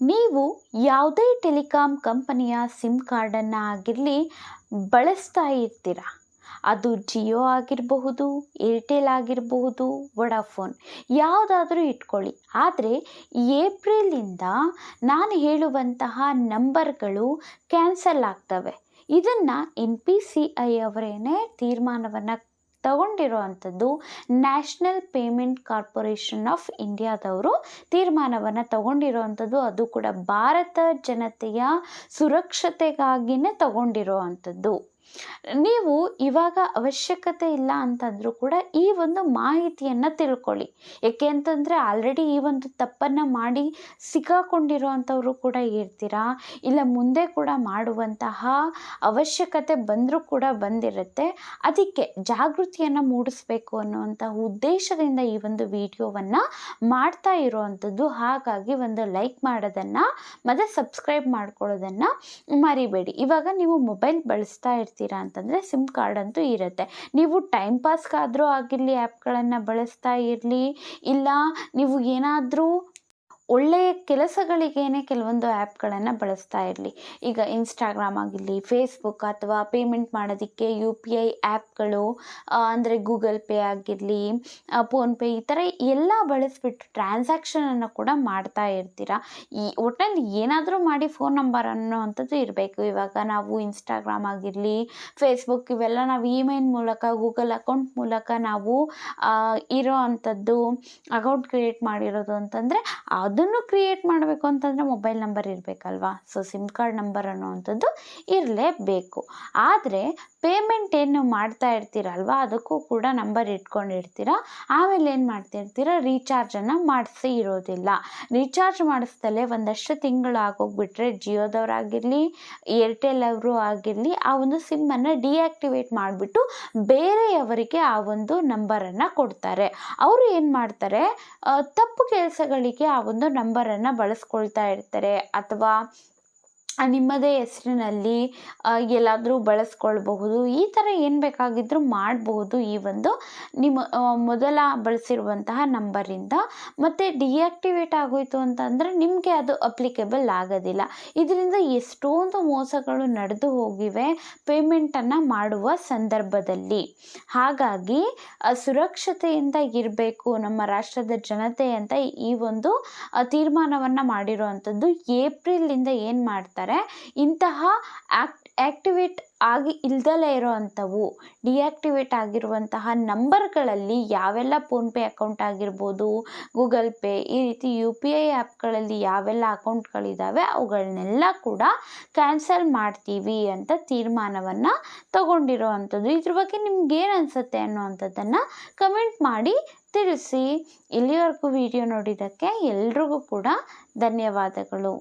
ನೀವು ಯಾವುದೇ ಟೆಲಿಕಾಂ ಕಂಪನಿಯ ಸಿಮ್ ಕಾರ್ಡನ್ನು ಆಗಿರಲಿ ಬಳಸ್ತಾ ಇರ್ತೀರ. ಅದು ಜಿಯೋ ಆಗಿರಬಹುದು, ಏರ್ಟೆಲ್ ಆಗಿರಬಹುದು, ವೊಡಾಫೋನ್ ಯಾವುದಾದ್ರೂ ಇಟ್ಕೊಳ್ಳಿ. ಆದರೆ ಏಪ್ರಿಲಿಂದ ನಾನು ಹೇಳುವಂತಹ ನಂಬರ್ಗಳು ಕ್ಯಾನ್ಸಲ್ ಆಗ್ತವೆ. ಇದನ್ನು NPCI ಅವರೇನೇ ತೀರ್ಮಾನವನ್ನು ತಗೊಂಡಿರೋ ಅಂಥದ್ದು. ನ್ಯಾಷನಲ್ ಪೇಮೆಂಟ್ ಕಾರ್ಪೊರೇಷನ್ ಆಫ್ ಇಂಡಿಯಾದವರು ತೀರ್ಮಾನವನ್ನು ತಗೊಂಡಿರೋ ಅಂಥದ್ದು. ಅದು ಕೂಡ ಭಾರತ ಜನತೆಯ ಸುರಕ್ಷತೆಗಾಗಿನೇ ತಗೊಂಡಿರೋ ಅಂಥದ್ದು. ನೀವು ಇವಾಗ ಅವಶ್ಯಕತೆ ಇಲ್ಲ ಅಂತಂದರೂ ಕೂಡ ಈ ಒಂದು ಮಾಹಿತಿಯನ್ನು ತಿಳ್ಕೊಳ್ಳಿ. ಏಕೆ ಅಂತಂದರೆ ಆಲ್ರೆಡಿ ಈ ಒಂದು ತಪ್ಪನ್ನು ಮಾಡಿ ಸಿಕ್ಕಾಕೊಂಡಿರೋ ಅಂಥವರು ಕೂಡ ಇರ್ತೀರಾ, ಇಲ್ಲ ಮುಂದೆ ಕೂಡ ಮಾಡುವಂತಹ ಅವಶ್ಯಕತೆ ಬಂದರೂ ಕೂಡ ಬಂದಿರುತ್ತೆ. ಅದಕ್ಕೆ ಜಾಗೃತಿಯನ್ನು ಮೂಡಿಸಬೇಕು ಅನ್ನುವಂಥ ಉದ್ದೇಶದಿಂದ ಈ ಒಂದು ವಿಡಿಯೋವನ್ನು ಮಾಡ್ತಾ ಇರೋವಂಥದ್ದು. ಹಾಗಾಗಿ ಒಂದು ಲೈಕ್ ಮಾಡೋದನ್ನು ಮತ್ತು ಸಬ್ಸ್ಕ್ರೈಬ್ ಮಾಡ್ಕೊಳ್ಳೋದನ್ನು ಮರಿಬೇಡಿ. ಇವಾಗ ನೀವು ಮೊಬೈಲ್ ಬಳಸ್ತಾ ಇರ್ತೀರಾ ಅಂತಂದರೆ ಸಿಮ್ ಕಾರ್ಡ್ ಅಂತೂ ಇರುತ್ತೆ. ನೀವು ಟೈಮ್ ಪಾಸ್ಗಾದರೂ ಆಗಿರಲಿ ಆ್ಯಪ್ಗಳನ್ನು ಬಳಸ್ತಾ ಇರಲಿ, ಇಲ್ಲ ನೀವು ಏನಾದರೂ ಒಳ್ಳೆಯ ಕೆಲಸಗಳಿಗೇನೆ ಕೆಲವೊಂದು ಆ್ಯಪ್ಗಳನ್ನು ಬಳಸ್ತಾ ಇರಲಿ. ಈಗ ಇನ್ಸ್ಟಾಗ್ರಾಮ್ ಆಗಿರಲಿ, ಫೇಸ್ಬುಕ್ ಅಥವಾ ಪೇಮೆಂಟ್ ಮಾಡೋದಕ್ಕೆ UPI ಆ್ಯಪ್ಗಳು ಅಂದರೆ ಗೂಗಲ್ ಪೇ ಆಗಿರಲಿ, ಫೋನ್ಪೇ ಈ ಥರ ಎಲ್ಲ ಬಳಸಿಬಿಟ್ಟು ಟ್ರಾನ್ಸಾಕ್ಷನನ್ನು ಕೂಡ ಮಾಡ್ತಾ ಇರ್ತೀರ. ಈ ಒಟ್ಟಿನಲ್ಲಿ ಏನಾದರೂ ಮಾಡಿ ಫೋನ್ ನಂಬರ್ ಅನ್ನೋವಂಥದ್ದು ಇರಬೇಕು. ಇವಾಗ ನಾವು ಇನ್ಸ್ಟಾಗ್ರಾಮ್ ಆಗಿರಲಿ, ಫೇಸ್ಬುಕ್ ಇವೆಲ್ಲ ನಾವು ಇಮೇಲ್ ಮೂಲಕ, ಗೂಗಲ್ ಅಕೌಂಟ್ ಮೂಲಕ ನಾವು ಇರೋ ಅಂಥದ್ದು ಅಕೌಂಟ್ ಕ್ರಿಯೇಟ್ ಮಾಡಿರೋದು ಅಂತಂದರೆ ಅದನ್ನು ಕ್ರಿಯೇಟ್ ಮಾಡಬೇಕು ಅಂತಂದರೆ ಮೊಬೈಲ್ ನಂಬರ್ ಇರಬೇಕಲ್ವಾ. ಸೊ ಸಿಮ್ ಕಾರ್ಡ್ ನಂಬರ್ ಅನ್ನೋವಂಥದ್ದು ಇರಲೇಬೇಕು. ಆದರೆ ಪೇಮೆಂಟ್ ಏನು ಮಾಡ್ತಾ ಇರ್ತೀರಲ್ವ ಅದಕ್ಕೂ ಕೂಡ ನಂಬರ್ ಇಟ್ಕೊಂಡಿರ್ತೀರ. ಆಮೇಲೆ ಏನು ಮಾಡ್ತಿರ್ತೀರ, ರೀಚಾರ್ಜನ್ನು ಮಾಡಿಸಿ ಇರೋದಿಲ್ಲ. ರೀಚಾರ್ಜ್ ಮಾಡಿಸ್ದಲೇ ಒಂದಷ್ಟು ತಿಂಗಳು ಆಗೋಗ್ಬಿಟ್ರೆ ಜಿಯೋದವರಾಗಿರಲಿ, ಏರ್ಟೆಲ್ ಅವರು ಆಗಿರಲಿ ಆ ಒಂದು ಸಿಮ್ಮನ್ನು ಡಿಆಕ್ಟಿವೇಟ್ ಮಾಡಿಬಿಟ್ಟು ಬೇರೆಯವರಿಗೆ ಆ ಒಂದು ನಂಬರನ್ನು ಕೊಡ್ತಾರೆ. ಅವರು ಏನು ಮಾಡ್ತಾರೆ, ತಪ್ಪು ಕೆಲಸಗಳಿಗೆ ಆ ಒಂದು ನಂಬರನ್ನು ಬಳಸ್ಕೊಳ್ತಾ ಇರ್ತಾರೆ. ಅಥವಾ ನಿಮ್ಮದೇ ಹೆಸರಿನಲ್ಲಿ ಎಲ್ಲಾದರೂ ಬಳಸ್ಕೊಳ್ಬಹುದು. ಈ ಥರ ಏನು ಬೇಕಾಗಿದ್ದರೂ ಮಾಡಬಹುದು ಈ ಒಂದು ನಿಮ್ಮ ಮೊದಲ ಬಳಸಿರುವಂತಹ ನಂಬರಿಂದ. ಮತ್ತು ಡಿಆಕ್ಟಿವೇಟ್ ಆಗೋಯಿತು ಅಂತಂದರೆ ನಿಮಗೆ ಅದು ಅಪ್ಲಿಕೇಬಲ್ ಆಗೋದಿಲ್ಲ. ಇದರಿಂದ ಎಷ್ಟೊಂದು ಮೋಸಗಳು ನಡೆದು ಹೋಗಿವೆ ಪೇಮೆಂಟನ್ನು ಮಾಡುವ ಸಂದರ್ಭದಲ್ಲಿ. ಹಾಗಾಗಿ ಸುರಕ್ಷತೆಯಿಂದ ಇರಬೇಕು ನಮ್ಮ ರಾಷ್ಟ್ರದ ಜನತೆ ಅಂತ ಈ ಒಂದು ತೀರ್ಮಾನವನ್ನು ಮಾಡಿರುವಂಥದ್ದು. ಏಪ್ರಿಲಿಂದ ಏನು ಮಾಡ್ತಾರೆ, ಇಂತಹ ಆಕ್ಟಿವೇಟ್ ಆಗಿ ಇಲ್ದಲೇ ಇರೋ ಅಂಥವು ಡಿಆಕ್ಟಿವೇಟ್ ಆಗಿರುವಂತಹ ನಂಬರ್ಗಳಲ್ಲಿ ಯಾವೆಲ್ಲ ಫೋನ್ಪೇ ಅಕೌಂಟ್ ಆಗಿರ್ಬೋದು, ಗೂಗಲ್ ಪೇ ಈ ರೀತಿ UPI ಆ್ಯಪ್ಗಳಲ್ಲಿ ಯಾವೆಲ್ಲ ಅಕೌಂಟ್ಗಳಿದ್ದಾವೆ ಅವುಗಳನ್ನೆಲ್ಲ ಕೂಡ ಕ್ಯಾನ್ಸಲ್ ಮಾಡ್ತೀವಿ ಅಂತ ತೀರ್ಮಾನವನ್ನು ತಗೊಂಡಿರೋ ಅಂಥದ್ದು. ಇದ್ರ ಬಗ್ಗೆ ನಿಮ್ಗೇನು ಅನಿಸುತ್ತೆ ಅನ್ನೋವಂಥದ್ದನ್ನು ಕಮೆಂಟ್ ಮಾಡಿ ತಿಳಿಸಿ. ಇಲ್ಲಿವರೆಗೂ ವಿಡಿಯೋ ನೋಡಿದ್ದಕ್ಕೆ ಎಲ್ರಿಗೂ ಕೂಡ ಧನ್ಯವಾದಗಳು.